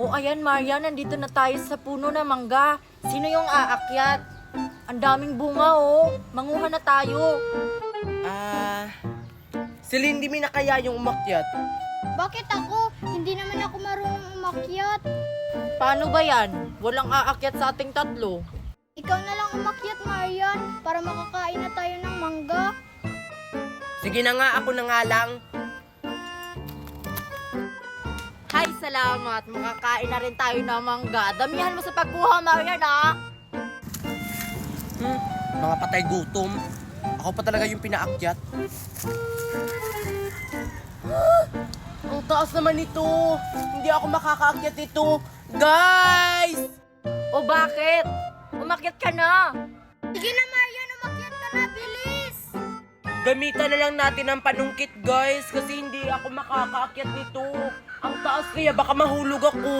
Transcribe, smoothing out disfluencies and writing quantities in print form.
O ayan, Maria, nandito na tayo sa puno ng mangga. Sino yung aakyat? Ang daming bunga, oh. Manguha na tayo. Si Lindy May na kaya yung umakyat. Bakit ako? Hindi naman ako marunong umakyat. Paano ba yan? Walang aakyat sa ating tatlo. Ikaw na lang umakyat, Marian, para makakain na tayo ng mangga. Sige na nga, ako na nga lang. Hay, salamat. Makakain na rin tayo ng mangga. Damihan mo sa pagkuha, Marian, ah. Mga patay gutom. Ako pa talaga yung pinaakyat. Ang taas naman ito. Hindi ako makakaakyat ito. Guys! O bakit? Umakyat ka na. Sige na, Marian, umakyat ka na, bilis! Gamitan na lang natin ang panungkit, guys. Kasi hindi ako makakaakyat nito. Ang taas kaya baka mahulog ako.